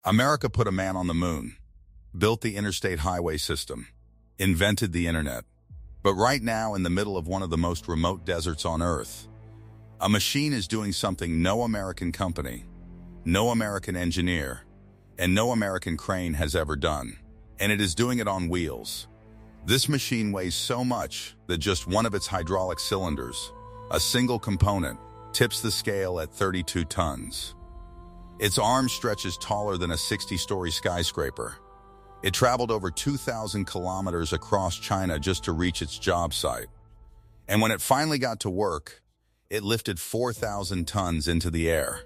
America put a man on the moon, built the interstate highway system, invented the internet. But right now, in the middle of one of the most remote deserts on Earth, a machine is doing something no American company, no American engineer, and no American crane has ever done. And it is doing it on wheels. This machine weighs so much that just one of its hydraulic cylinders, a single component, tips the scale at 32 tons. Its arm stretches taller than a 60-story skyscraper. It traveled over 2,000 kilometers across China just to reach its job site. And when it finally got to work, it lifted 4,000 tons into the air.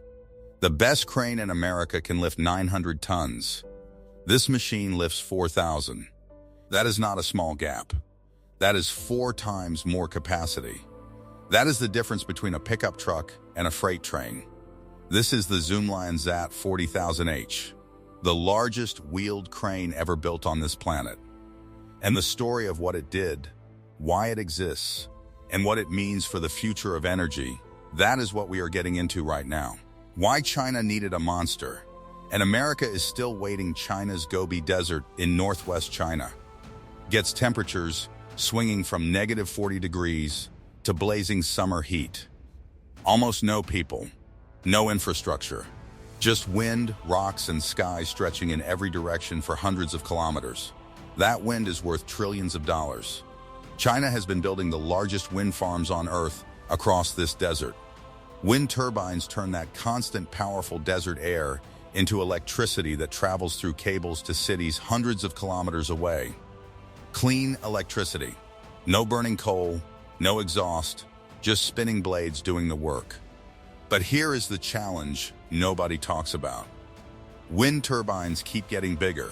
The best crane in America can lift 900 tons. This machine lifts 4,000. That is not a small gap. That is 4 times more capacity. That is the difference between a pickup truck and a freight train. This is the Zoomlion ZAT 40,000H, the largest wheeled crane ever built on this planet. And the story of what it did, why it exists, and what it means for the future of energy, that is what we are getting into right now. Why China needed a monster, and America is still waiting. China's Gobi Desert in northwest China gets temperatures swinging from -40 degrees to blazing summer heat. Almost no people, no infrastructure, just wind, rocks, and sky stretching in every direction for hundreds of kilometers. That wind is worth trillions of dollars. China has been building the largest wind farms on Earth across this desert. Wind turbines turn that constant, powerful desert air into electricity that travels through cables to cities hundreds of kilometers away. Clean electricity. No burning coal, no exhaust, just spinning blades doing the work. But here is the challenge nobody talks about. Wind turbines keep getting bigger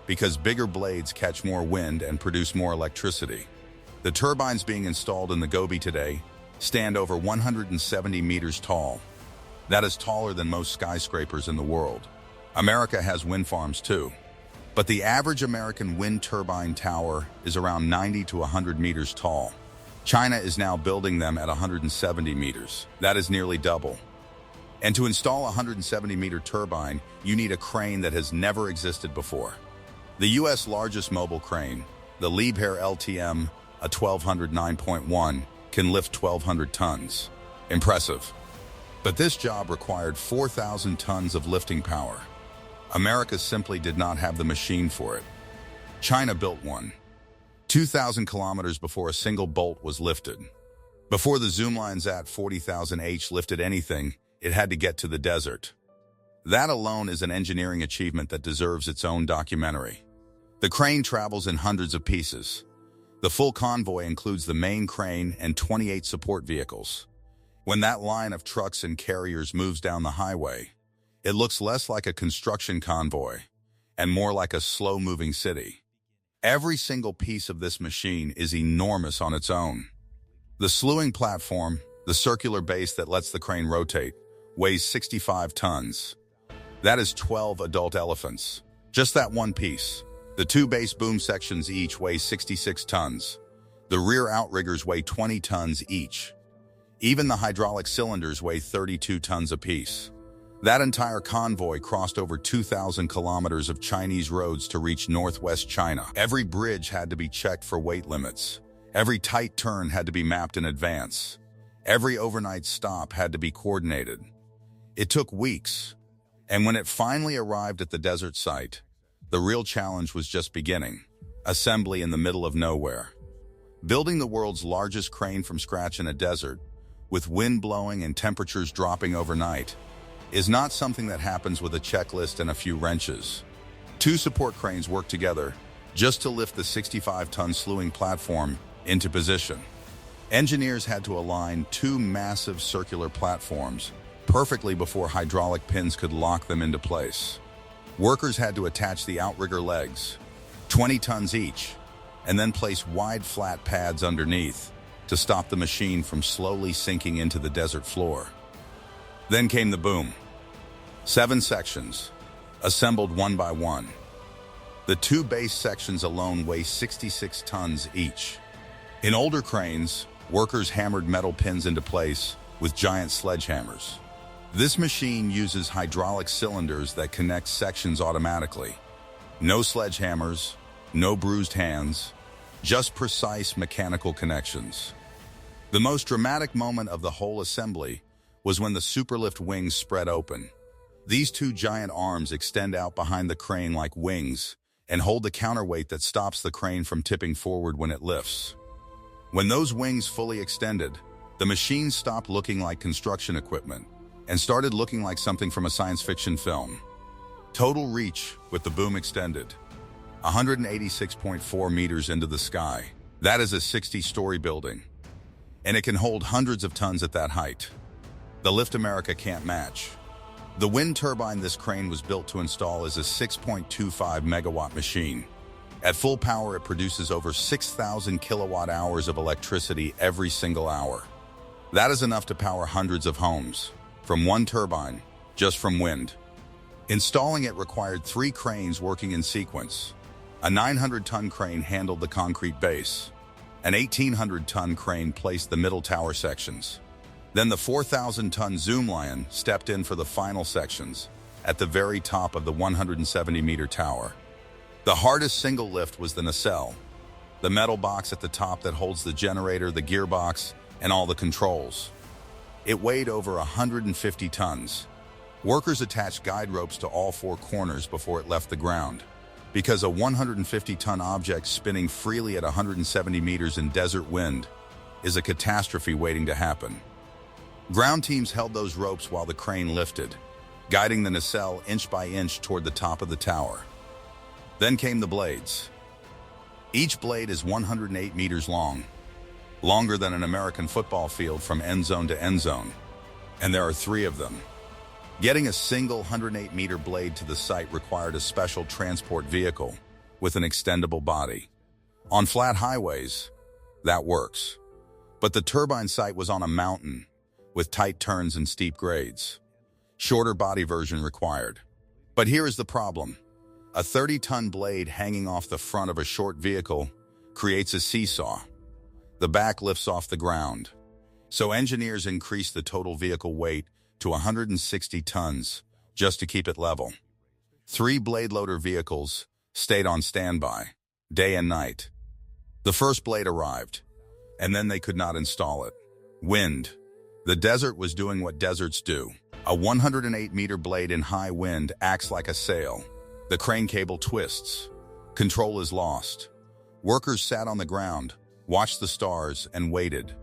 because bigger blades catch more wind and produce more electricity. The turbines being installed in the Gobi today stand over 170 meters tall. That is taller than most skyscrapers in the world. America has wind farms too, but the average American wind turbine tower is around 90 to 100 meters tall. China is now building them at 170 meters. That is nearly double. And to install a 170-meter turbine, you need a crane that has never existed before. The U.S. largest mobile crane, the Liebherr LTM, a 1200 9.1, can lift 1,200 tons. Impressive. But this job required 4,000 tons of lifting power. America simply did not have the machine for it. China built one, 2,000 kilometers before a single bolt was lifted. Before the Zoomlion ZAT 40,000H lifted anything, it had to get to the desert. That alone is an engineering achievement that deserves its own documentary. The crane travels in hundreds of pieces. The full convoy includes the main crane and 28 support vehicles. When that line of trucks and carriers moves down the highway, it looks less like a construction convoy and more like a slow-moving city. Every single piece of this machine is enormous on its own. The slewing platform, the circular base that lets the crane rotate, weighs 65 tons. That is 12 adult elephants. Just that one piece. The 2 base boom sections each weigh 66 tons. The rear outriggers weigh 20 tons each. Even the hydraulic cylinders weigh 32 tons apiece. That entire convoy crossed over 2,000 kilometers of Chinese roads to reach northwest China. Every bridge had to be checked for weight limits. Every tight turn had to be mapped in advance. Every overnight stop had to be coordinated. It took weeks, and when it finally arrived at the desert site, the real challenge was just beginning. Assembly in the middle of nowhere. Building the world's largest crane from scratch in a desert, with wind blowing and temperatures dropping overnight, is not something that happens with a checklist and a few wrenches. 2 support cranes work together just to lift the 65-ton slewing platform into position. Engineers had to align 2 massive circular platforms perfectly before hydraulic pins could lock them into place. Workers had to attach the outrigger legs, 20 tons each, and then place wide flat pads underneath to stop the machine from slowly sinking into the desert floor. Then came the boom. 7 sections, assembled one by one. The 2 base sections alone weigh 66 tons each. In older cranes, workers hammered metal pins into place with giant sledgehammers. This machine uses hydraulic cylinders that connect sections automatically. No sledgehammers, no bruised hands, just precise mechanical connections. The most dramatic moment of the whole assembly was when the superlift wings spread open. These two giant arms extend out behind the crane like wings and hold the counterweight that stops the crane from tipping forward when it lifts. When those wings fully extended, the machine stopped looking like construction equipment and started looking like something from a science fiction film. Total reach with the boom extended, 186.4 meters into the sky. That is a 60-story building, and it can hold hundreds of tons at that height. The lift America can't match. The wind turbine this crane was built to install is a 6.25 megawatt machine. At full power, it produces over 6,000 kilowatt hours of electricity every single hour. That is enough to power hundreds of homes, from one turbine, just from wind. Installing it required 3 cranes working in sequence. A 900-ton crane handled the concrete base. An 1,800-ton crane placed the middle tower sections. Then the 4,000-ton Zoomlion stepped in for the final sections, at the very top of the 170-meter tower. The hardest single lift was the nacelle, the metal box at the top that holds the generator, the gearbox, and all the controls. It weighed over 150 tons. Workers attached guide ropes to all 4 corners before it left the ground, because a 150-ton object spinning freely at 170 meters in desert wind is a catastrophe waiting to happen. Ground teams held those ropes while the crane lifted, guiding the nacelle inch by inch toward the top of the tower. Then came the blades. Each blade is 108 meters long, longer than an American football field from end zone to end zone, and there are 3 of them. Getting a single 108-meter blade to the site required a special transport vehicle with an extendable body. On flat highways, that works. But the turbine site was on a mountain with tight turns and steep grades. Shorter body version required. But here is the problem. A 30-ton blade hanging off the front of a short vehicle creates a seesaw. The back lifts off the ground. So engineers increased the total vehicle weight to 160 tons just to keep it level. 3 blade loader vehicles stayed on standby, day and night. The first blade arrived, and then they could not install it. Wind. The desert was doing what deserts do. A 108-meter blade in high wind acts like a sail. The crane cable twists. Control is lost. Workers sat on the ground, watched the stars, and waited.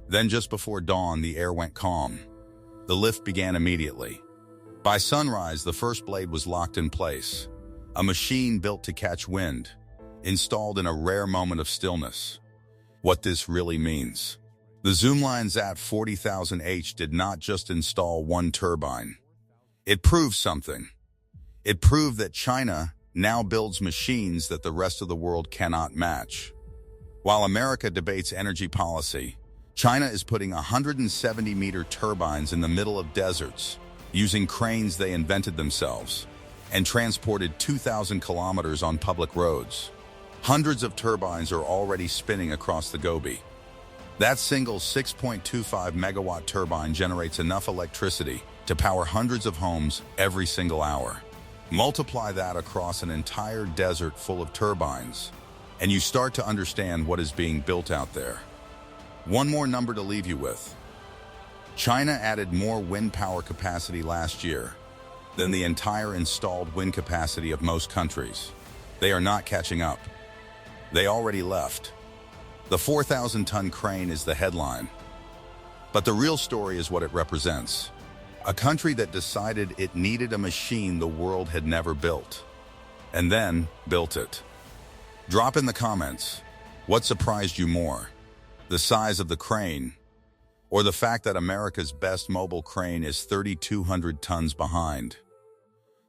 Then just before dawn, the air went calm. The lift began immediately. By sunrise, the first blade was locked in place. A machine built to catch wind, installed in a rare moment of stillness. What this really means. The Zoomlion ZAT 40,000H did not just install one turbine. It proved something. It proved that China now builds machines that the rest of the world cannot match. While America debates energy policy, China is putting 170-meter turbines in the middle of deserts, using cranes they invented themselves, and transported 2,000 kilometers on public roads. Hundreds of turbines are already spinning across the Gobi. That single 6.25 megawatt turbine generates enough electricity to power hundreds of homes every single hour. Multiply that across an entire desert full of turbines, and you start to understand what is being built out there. One more number to leave you with. China added more wind power capacity last year than the entire installed wind capacity of most countries. They are not catching up. They already left. The 4,000-ton crane is the headline. But the real story is what it represents. A country that decided it needed a machine the world had never built, and then built it. Drop in the comments, what surprised you more? The size of the crane, or the fact that America's best mobile crane is 3,200 tons behind?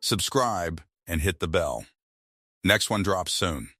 Subscribe and hit the bell. Next one drops soon.